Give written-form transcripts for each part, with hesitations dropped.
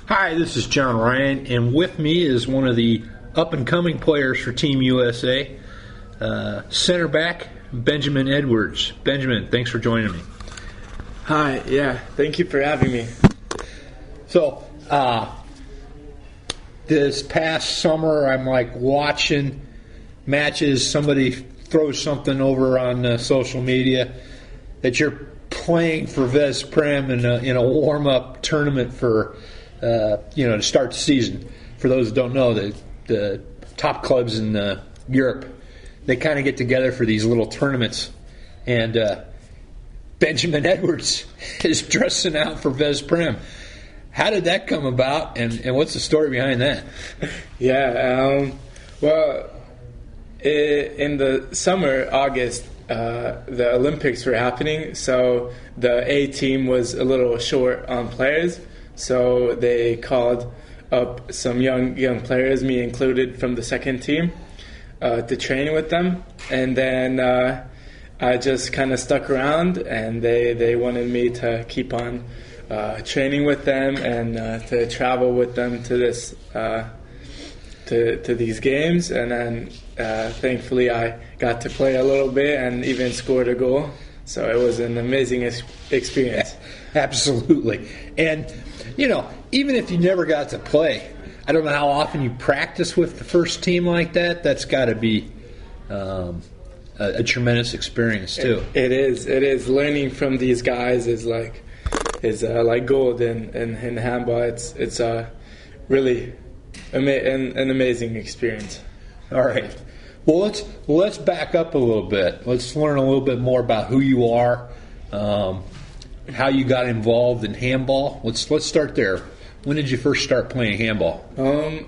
Hi, this is John Ryan, and with me is one of the up-and-coming players for Team USA, center back Benjamin Edwards. Benjamin, thanks for joining me. Hi, thank you for having me. So, this past summer, I'm watching matches. Somebody throws something over on social media that you're playing for Veszprém in a warm-up tournament for to start the season. For those that don't know, the top clubs in Europe, they kind of get together for these little tournaments. And Benjamin Edwards is dressing out for Veszprém. How did that come about, and what's the story behind that? Well, in the summer, August, the Olympics were happening, so the A team was a little short on players. So they called up some young players, me included, from the second team to train with them. And then I just kind of stuck around, and they wanted me to keep on training with them and to travel with them to this to these games. And then thankfully I got to play a little bit and even scored a goal. So it was an amazing experience. Absolutely. And even if you never got to play, I don't know how often you practice with the first team like that. That's got to be a tremendous experience too. It is. Learning from these guys is like gold in handball. It's really an amazing experience. All right. Well, let's back up a little bit. Let's learn a little bit more about who you are. How you got involved in handball. Let's start there. When did you first start playing handball?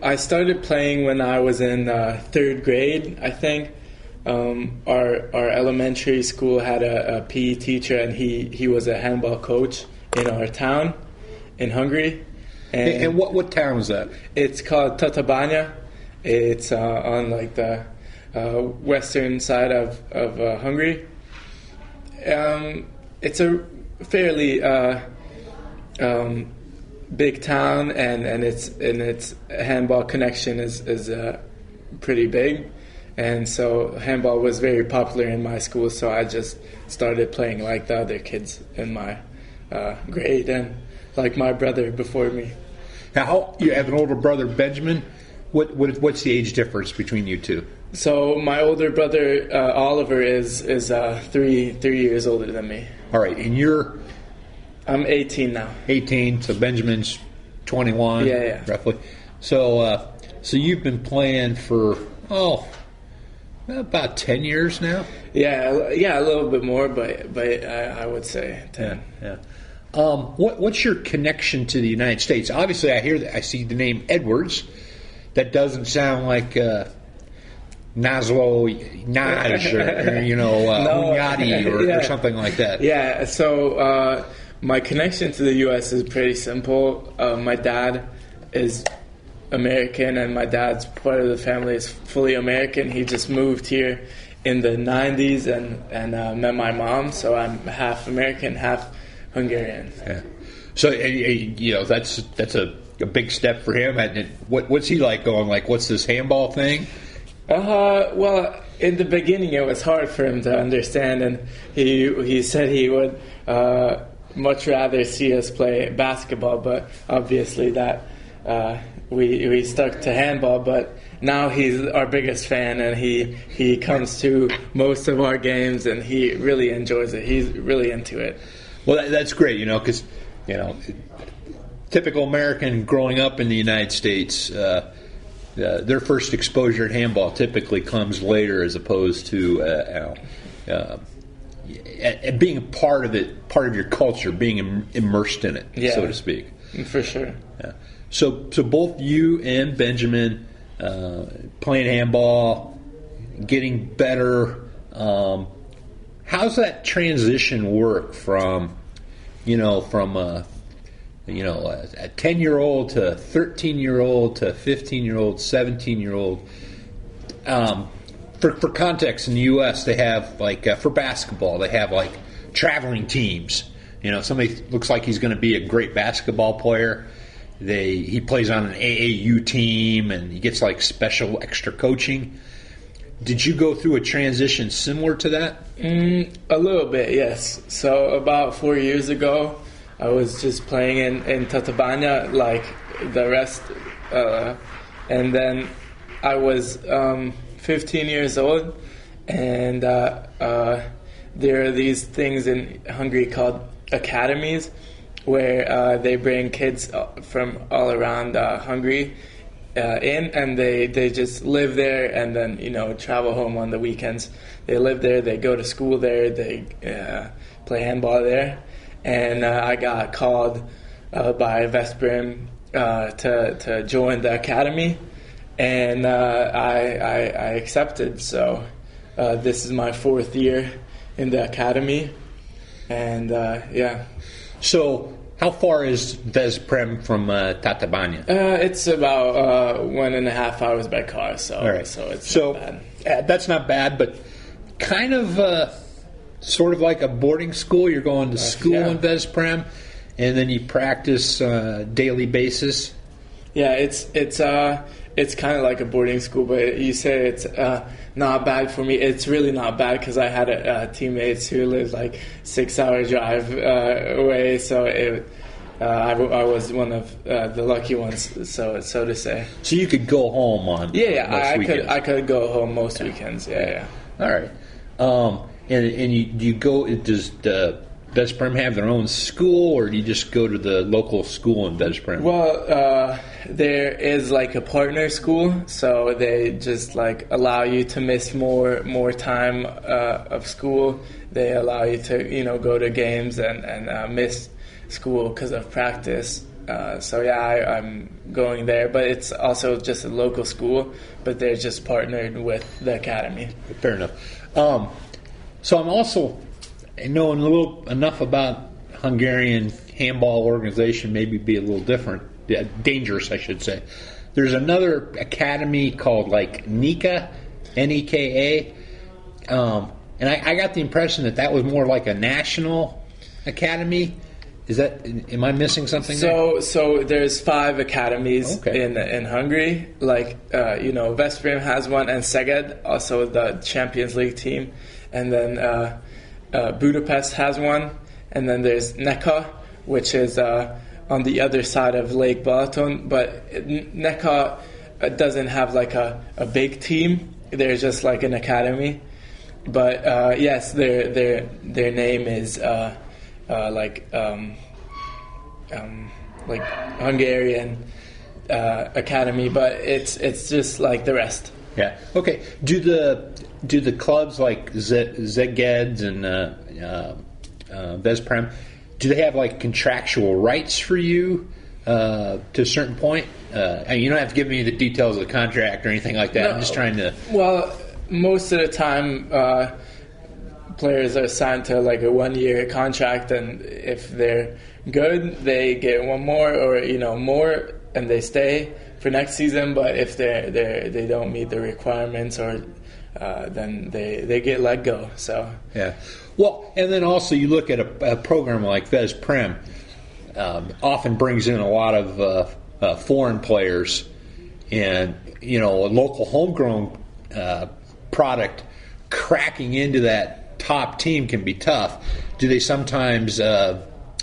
I started playing when I was in third grade, I think. Our elementary school had a PE teacher, and he was a handball coach in our town in Hungary. And what town was that? It's called Tatabánya. It's on the western side of Hungary. It's a fairly big town, and its handball connection is pretty big, and so handball was very popular in my school. So I just started playing like the other kids in my grade, and like my brother before me. Now you have an older brother, Benjamin. What's the age difference between you two? So my older brother Oliver is 3 years older than me. All right, and I'm 18 now. 18, so Benjamin's 21, roughly. So you've been playing for about 10 years now. Yeah, a little bit more, but I would say 10. Yeah. What's your connection to the United States? Obviously, I see the name Edwards. That doesn't sound like Naslo Naj or Hunyadi or something like that. Yeah. So my connection to the U.S. is pretty simple. My dad is American, and my dad's part of the family is fully American. He just moved here in the 90s and met my mom. So I'm half American, half Hungarian. Yeah. So that's a big step for him. And what's he like going? What's this handball thing? Well, in the beginning it was hard for him to understand, and he said he would much rather see us play basketball, but obviously that we stuck to handball. But now he's our biggest fan, and he comes to most of our games, and he really enjoys it. He's really into it. Well, that's great, because typical American growing up in the United States, their first exposure at handball typically comes later, as opposed to being a part of it, part of your culture, being immersed in it, so to speak. For sure. Yeah. So both you and Benjamin playing handball, getting better. How's that transition work from a 10-year-old to 13-year-old to 15-year-old, 17-year-old? For context, in the U.S., they have for basketball, they have traveling teams. Somebody looks like he's going to be a great basketball player, he plays on an AAU team, and he gets like special extra coaching. Did you go through a transition similar to that? A little bit, yes. So about 4 years ago, I was just playing in Tatabánya like the rest, and then I was 15 years old, and there are these things in Hungary called academies, where they bring kids from all around Hungary in, and they just live there and then travel home on the weekends. They live there, they go to school there, they play handball there, and I got called by Veszprém to join the academy, and I accepted. So this is my 4th year in the academy, and yeah. So how far is Veszprém from Tatabánya? It's about 1.5 hours by car, so all right. So it's not bad. That's not bad, but kind of sort of like a boarding school. You're going to school in Veszprém, and then you practice daily basis. Yeah, it's kind of like a boarding school, but you say it's not bad for me. It's really not bad because I had teammates who lived like 6-hour drive away, so I was one of the lucky ones, so to say. So you could go home on most weekends. I could go home most weekends. Yeah. All right, and you go. Does Veszprém have their own school, or do you just go to the local school in Veszprém? Well, there is like a partner school, so they just like allow you to miss more time of school. They allow you to go to games and miss school because of practice. So yeah, I'm going there, but it's also just a local school, but they're just partnered with the academy. Fair enough. So I'm also knowing enough about Hungarian handball organization, maybe be a little different, dangerous, I should say. There's another academy called like NEKA, N-E-K-A, and I got the impression that was more like a national academy. Am I missing something? So there's 5 academies in Hungary. Like Veszprém has one, and Szeged, also the Champions League team, and then Budapest has one, and then there's NEKA, which is on the other side of Lake Balaton. But NEKA doesn't have like a big team. They're just like an academy. But yes, their name is like Hungarian academy, but it's just like the rest. Yeah. Okay. Do the clubs like Szeged and Veszprém, do they have like contractual rights for you to a certain point? And you don't have to give me the details of the contract or anything like that. No. I'm just trying to. Well, most of the time, players are signed to like a 1-year contract, and if they're good, they get one more, or more, and they stay for next season. But if they don't meet the requirements, or then they get let go. So yeah. Well, and then also you look at a program like Veszprém, often brings in a lot of foreign players, and a local homegrown product cracking into that top team can be tough. Do they sometimes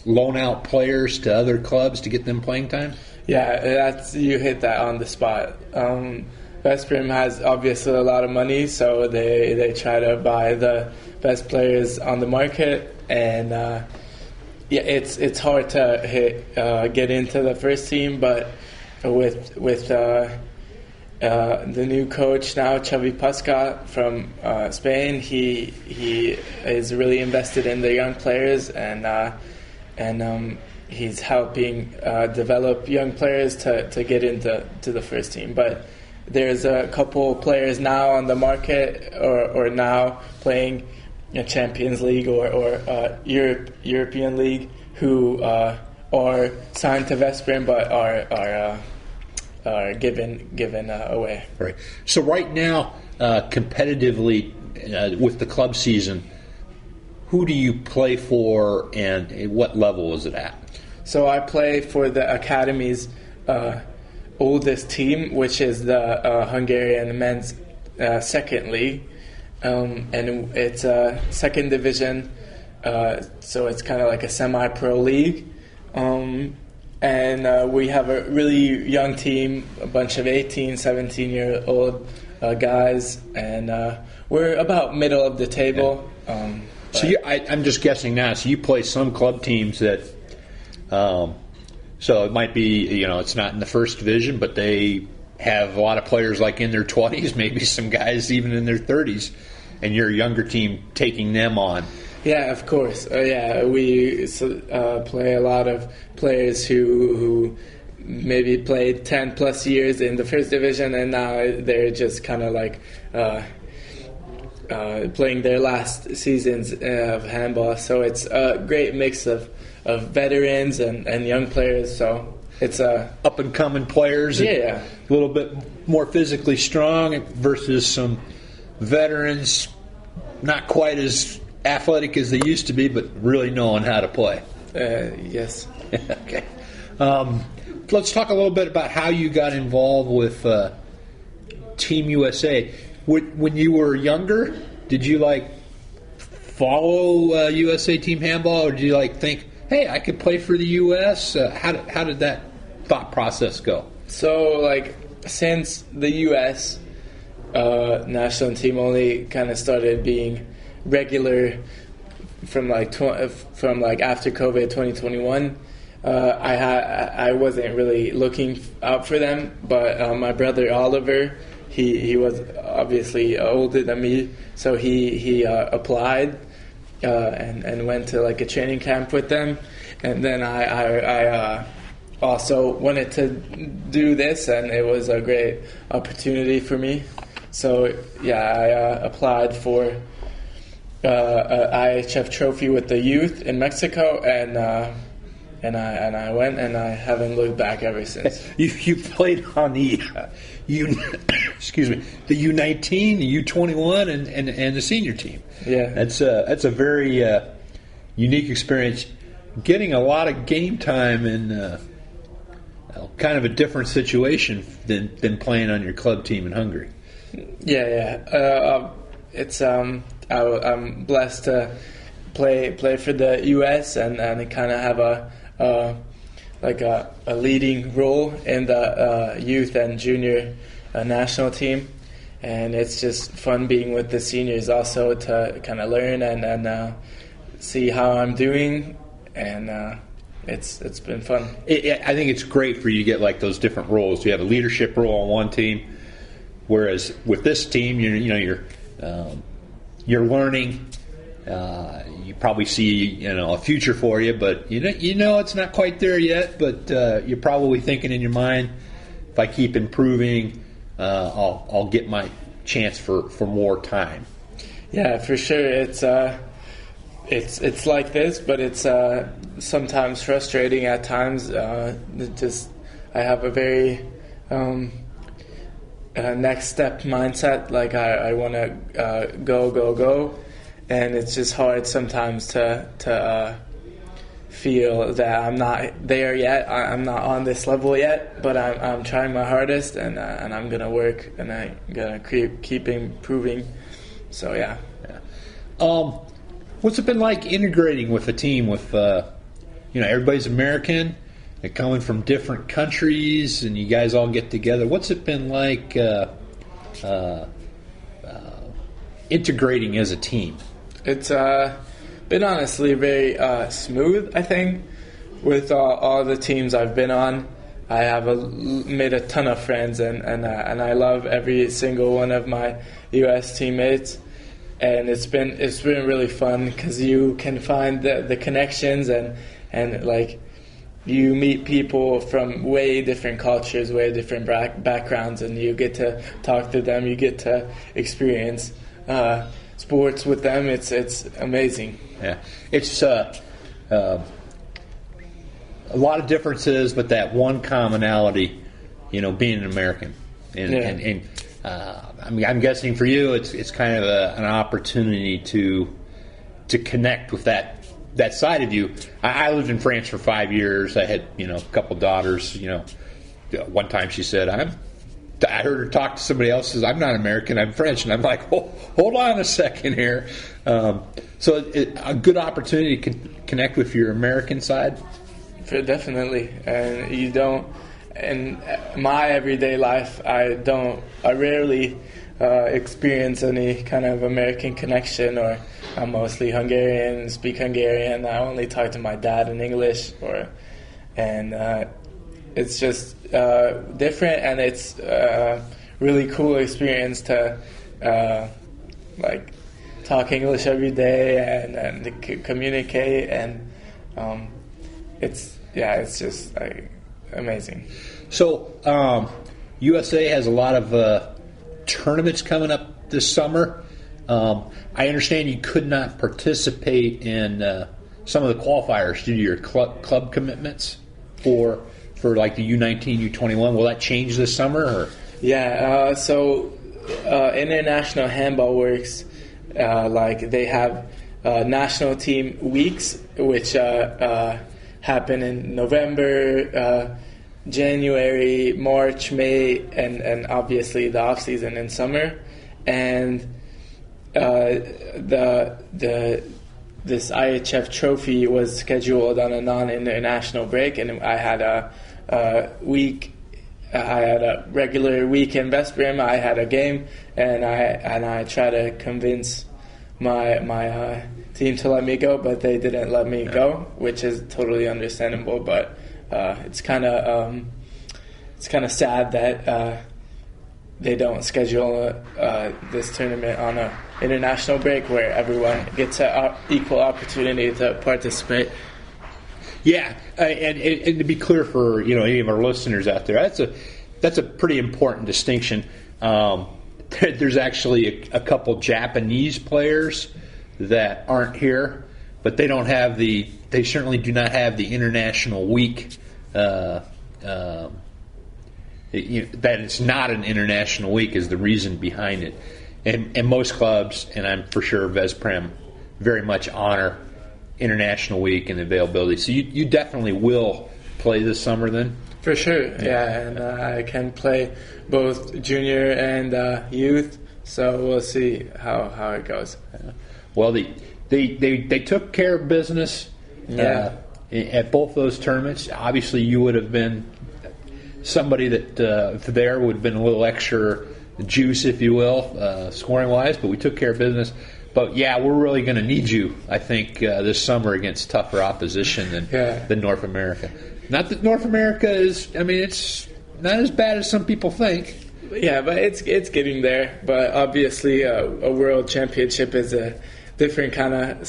loan out players to other clubs to get them playing time? Yeah, you hit that on the spot. Veszprém has obviously a lot of money, so they try to buy the best players on the market, and it's hard to get into the first team. But with the new coach now, Xavi Pasca from Spain, he is really invested in the young players, and he's helping develop young players to get into the first team. But there's a couple players now on the market, or now playing a Champions League or European League, who are signed to Veszprém but are given away. Right. So right now, competitively with the club season, who do you play for, and what level is it at? So I play for the academies oldest team, which is the Hungarian men's second league, and it's a second division, so it's kind of like a semi-pro league. And we have a really young team, a bunch of 18, 17-year-old guys, and we're about middle of the table. So I'm just guessing now. So you play some club teams that, so it might be, it's not in the first division, but they have a lot of players like in their 20s, maybe some guys even in their 30s, and your younger team taking them on. Yeah, of course. We play a lot of players who maybe played 10 plus years in the first division, and now they're just kind of like playing their last seasons of handball. So it's a great mix of veterans and young players. So it's up and coming players. Yeah, a little bit more physically strong versus some veterans, not quite as athletic as they used to be, but really knowing how to play. Yes. Okay. Let's talk a little bit about how you got involved with Team USA. When you were younger, did you follow USA Team Handball, or did you think, hey, I could play for the U.S.? How did that thought process go? So since the U.S. National team only kind of started being regular from after COVID 2021, I wasn't really looking out for them, but my brother Oliver, he was obviously older than me, so he applied and went to a training camp with them, and then I also wanted to do this, and it was a great opportunity for me. So yeah, I applied for a IHF trophy with the youth in Mexico, and I went, and I haven't looked back ever since. You played on the the U19, the U21, and the senior team. Yeah, that's a very unique experience. Getting a lot of game time in kind of a different situation than playing on your club team in Hungary. Yeah. It's I'm blessed to play for the U.S. and kind of have a leading role in the youth and junior national team, and it's just fun being with the seniors also to kind of learn and see how I'm doing, and it's been fun. I think it's great for you to get those different roles. You have a leadership role on one team, whereas with this team, you're learning. You probably see a future for you, but it's not quite there yet. But you're probably thinking in your mind, if I keep improving, I'll get my chance for more time. Yeah, for sure. It's like this, but it's sometimes frustrating at times. I have a very next step mindset. I want to go, and it's just hard sometimes to feel that I'm not there yet. I'm not on this level yet, but I'm trying my hardest, and I'm gonna work, and I'm gonna keep improving. So yeah. What's it been like integrating with a team with everybody's American? They're coming from different countries, and you guys all get together. What's it been like integrating as a team? It's been honestly very smooth, I think, with all the teams I've been on. I have made a ton of friends, and I love every single one of my U.S. teammates. And it's been really fun because you can find the connections and you meet people from way different cultures, way different backgrounds, and you get to talk to them. You get to experience sports with them. It's amazing. Yeah, it's a lot of differences, but that one commonality, being an American. I'm guessing for you, it's kind of an opportunity to connect with that side of you. I lived in France for 5 years. I had a couple daughters. one time she said, I heard her talk to somebody else, says, I'm not American, I'm French. And I'm like, hold on a second here. So a good opportunity to connect with your American side? Definitely. And you don't, in my everyday life, I rarely experience any kind of American connection, or I'm mostly Hungarian, speak Hungarian. I only talk to my dad in English, and it's just different, and it's really cool experience to like talk English every day and to communicate, and it's just like amazing. So USA has a lot of tournaments coming up this summer. I understand you could not participate in some of the qualifiers due to your club commitments for like the U19, U21. Will that change this summer? Or? Yeah, so International Handball works like they have national team weeks, which happen in November, January, March, May, and obviously the off season in summer. And this IHF trophy was scheduled on a non-international break, and I had a regular week in Veszprém. I had a game, and I tried to convince my team to let me go, but they didn't let me go, which is totally understandable. But it's kind of sad that they don't schedule this tournament on an international break where everyone gets an equal opportunity to participate. Yeah, and to be clear for any of our listeners out there, that's a pretty important distinction. There's actually a couple Japanese players that aren't here, but they certainly do not have the international week. That it's not an international week is the reason behind it. And most clubs, and I'm for sure Veszprém, very much honor international week and availability. So you definitely will play this summer then? For sure, yeah. And I can play both junior and youth, so we'll see how it goes. Well, they took care of business at both those tournaments. Obviously, you would have been somebody that there would have been a little extra juice, if you will, scoring-wise, but we took care of business. But, yeah, we're really going to need you, I think, this summer against tougher opposition than North America. Not that North America it's not as bad as some people think. Yeah, but it's getting there. But obviously a world championship is a different kind of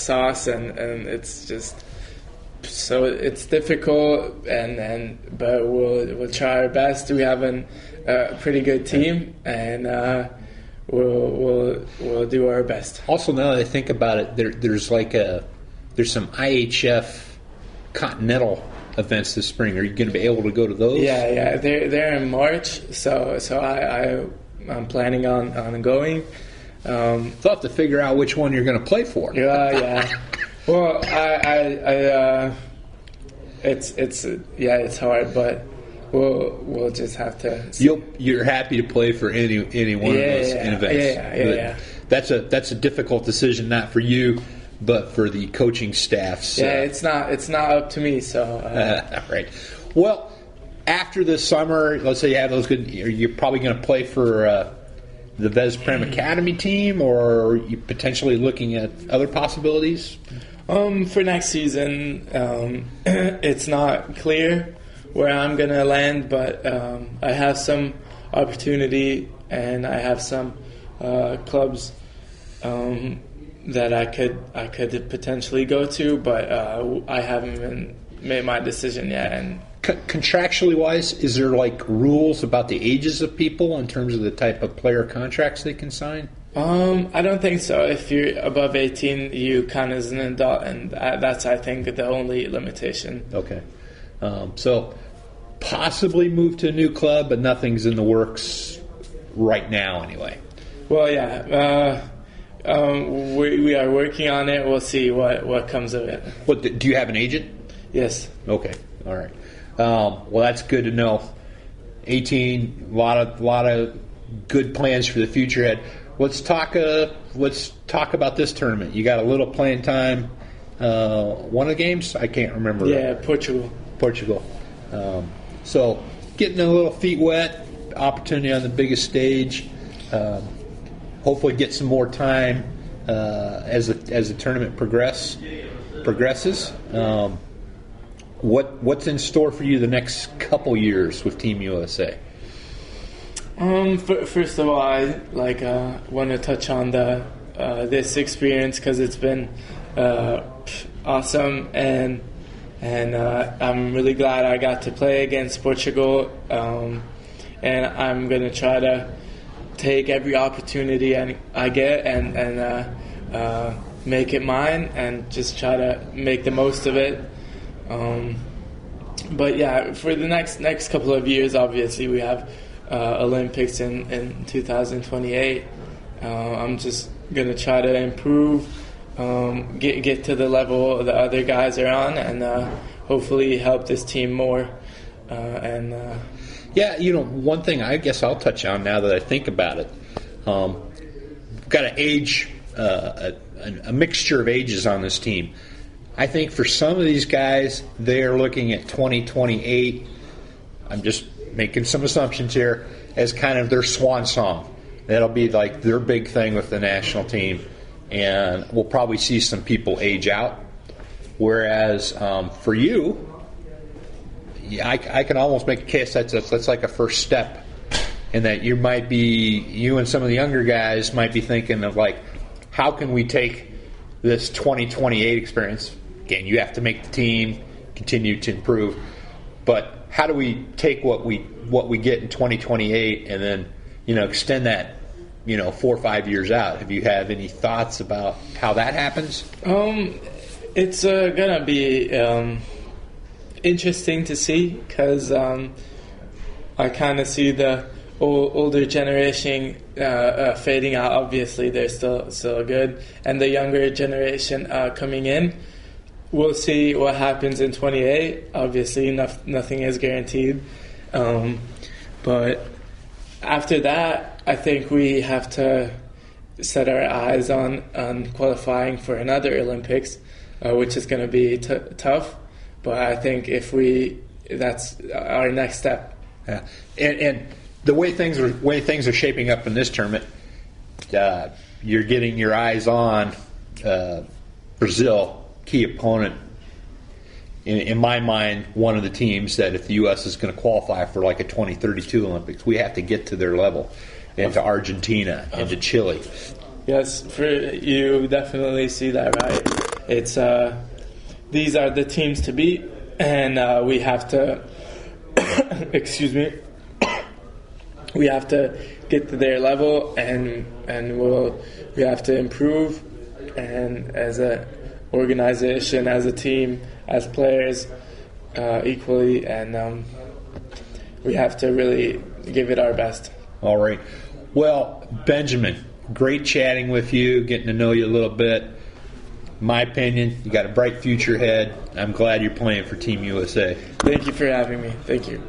sauce, and it's just... So it's difficult, but we'll try our best. We have a pretty good team, and we'll do our best. Also, now that I think about it, there's some IHF Continental events this spring. Are you going to be able to go to those? Yeah, they're in March, so I'm planning on going. You'll have to figure out which one you're going to play for. Yeah. Well, it's hard, but we'll just have to. You're happy to play for any one of those events. Yeah. That's a difficult decision, not for you, but for the coaching staff. So. Yeah, it's not up to me. So. Right. Well, after this summer, let's say you have those good. You're probably going to play for the Veszprém Academy team, or are you potentially looking at other possibilities? For next season, it's not clear where I'm going to land, but I have some opportunity, and I have some clubs that I could potentially go to, but I haven't even made my decision yet. And contractually wise, is there like rules about the ages of people in terms of the type of player contracts they can sign? I don't think so. If you're above 18, you count as an adult, and that's, I think, the only limitation. Okay. So possibly move to a new club, but nothing's in the works right now anyway. Well, yeah. We are working on it. We'll see what comes of it. Do you have an agent? Yes. Okay. All right. Well, that's good to know. 18, a lot of good plans for the future ahead. Let's talk about this tournament. You got a little playing time. One of the games? I can't remember. Yeah, Portugal. So getting a little feet wet, opportunity on the biggest stage. Hopefully get some more time as the tournament progresses. What's in store for you the next couple years with Team USA? First of all, I want to touch on this experience because it's been awesome, and I'm really glad I got to play against Portugal, and I'm going to try to take every opportunity I get and make it mine, and just try to make the most of it. But yeah, for the next couple of years, obviously we have Olympics in 2028. I'm just gonna try to improve, get to the level the other guys are on, and hopefully help this team more. Yeah, one thing I guess I'll touch on now that I think about it. Got an age, a mixture of ages on this team. I think for some of these guys, they're looking at 2028. I'm just making some assumptions here as kind of their swan song. That'll be like their big thing with the national team, and we'll probably see some people age out. Whereas for you, I can almost make a case that's like a first step, in that you and some of the younger guys might be thinking of like, how can we take this 2028 experience? Again, you have to make the team, continue to improve, but how do we take what we get in 2028 and then extend that 4 or 5 years out? If you have any thoughts about how that happens? It's gonna be interesting to see, because I kind of see the older generation fading out. Obviously, they're still good, and the younger generation coming in. We'll see what happens in 28. Obviously, nothing is guaranteed. But after that, I think we have to set our eyes on qualifying for another Olympics, which is going to be tough. But I think that's our next step. Yeah. And the way things are shaping up in this tournament, you're getting your eyes on Brazil. Key opponent, in my mind, one of the teams that if the U.S. is going to qualify for like a 2032 Olympics, we have to get to their level, and to Argentina and to Chile. Yes, you definitely see that, right? It's these are the teams to beat, and we have to excuse me, we have to get to their level, and we have to improve, and as a organization, as a team, as players, equally, and we have to really give it our best. All right. Well, Benjamin, great chatting with you, getting to know you a little bit. My opinion, you got a bright future ahead. I'm glad you're playing for Team USA. Thank you for having me. Thank you.